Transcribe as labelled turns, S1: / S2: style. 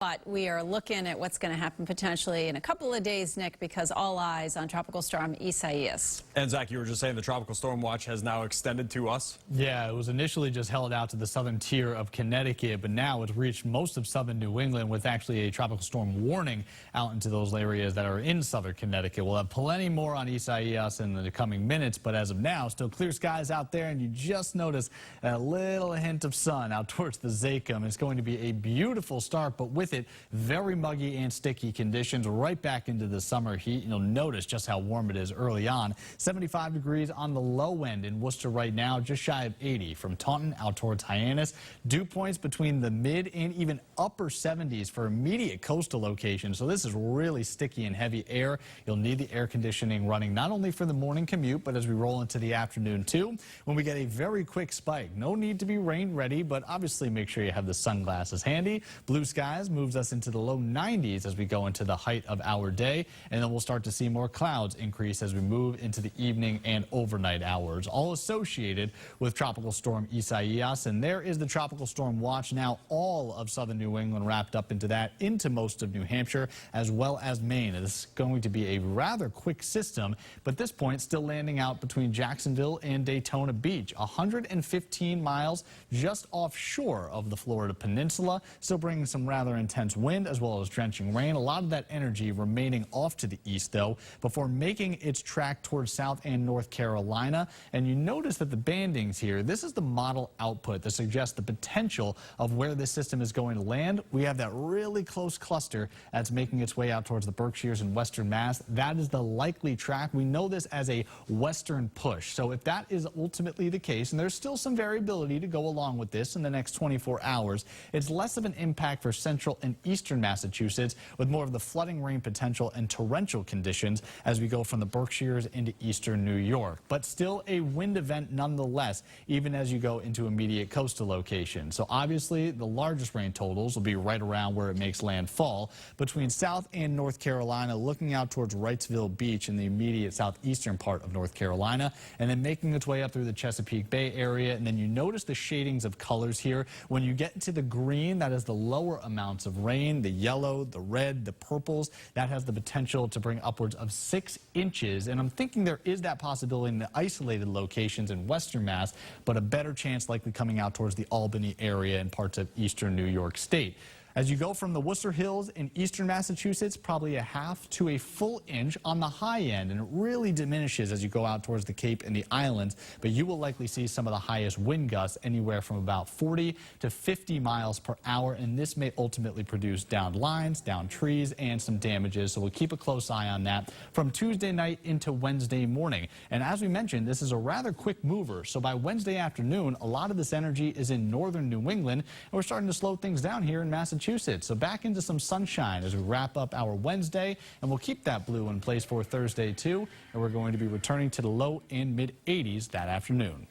S1: But we are looking at what's going to happen potentially in a couple of days, Nick, because all eyes on Tropical Storm Isaias.
S2: And Zach, you were just saying the Tropical Storm Watch has now extended to us?
S3: Yeah, it was initially just held out to the southern tier of Connecticut, but now it's reached most of southern New England with actually a tropical storm warning out into those areas that are in southern Connecticut. We'll have plenty more on Isaias in the coming minutes, but as of now, still clear skies out there, and you just notice a little hint of sun out towards the Zakum. It's going to be a beautiful start, but with it, very muggy and sticky conditions right back into the summer heat. You'll notice just how warm it is early on. 75 degrees on the low end in Worcester right now, just shy of 80 from Taunton out towards Hyannis. Dew points between the mid and even upper 70s for immediate coastal locations. So this is really sticky and heavy air. You'll need the air conditioning running not only for the morning commute, but as we roll into the afternoon too, when we get a very quick spike. No need to be rain ready, but obviously make sure you have the sunglasses handy. Blue skies moves us into the low 90s as we go into the height of our day, and then we'll start to see more clouds increase as we move into the evening and overnight hours, all associated with Tropical Storm Isaias. And there is the Tropical Storm Watch, now all of southern New England wrapped up into that, into most of New Hampshire as well as Maine. This is going to be a rather quick system, but at this point still landing out between Jacksonville and Daytona Beach, 115 miles just offshore of the Florida Peninsula, still bringing some rather intense wind as well as drenching rain. A lot of that energy remaining off to the east, though, before making its track towards South and North Carolina. And you notice that the bandings here, this is the model output that suggests the potential of where this system is going to land. We have that really close cluster that's making its way out towards the Berkshires and Western Mass. That is the likely track. We know this as a western push. So if that is ultimately the case, and there's still some variability to go along with this in the next 24 hours, it's less of an impact for central and eastern Massachusetts, with more of the flooding rain potential and torrential conditions as we go from the Berkshires into eastern New York. But still a wind event nonetheless, even as you go into immediate coastal locations. So obviously the largest rain totals will be right around where it makes landfall between South and North Carolina, looking out towards Wrightsville Beach in the immediate southeastern part of North Carolina, and then making its way up through the Chesapeake Bay area. And then you notice the shadings of colors here. When you get into the green, that is the lower amounts of rain. The yellow, the red, the purples, that has the potential to bring upwards of 6 inches. And I'm thinking there is that possibility in the isolated locations in Western Mass, but a better chance likely coming out towards the Albany area and parts of eastern New York State. As you go from the Worcester Hills in eastern Massachusetts, probably a half to a full inch on the high end, and it really diminishes as you go out towards the Cape and the islands, but you will likely see some of the highest wind gusts anywhere from about 40 to 50 miles per hour, and this may ultimately produce downed lines, downed trees, and some damages, so we'll keep a close eye on that from Tuesday night into Wednesday morning. And as we mentioned, this is a rather quick mover, so by Wednesday afternoon, a lot of this energy is in northern New England, and we're starting to slow things down here in Massachusetts. So back into some sunshine as we wrap up our Wednesday, and we'll keep that blue in place for Thursday too, and we're going to be returning to the low and mid 80s that afternoon.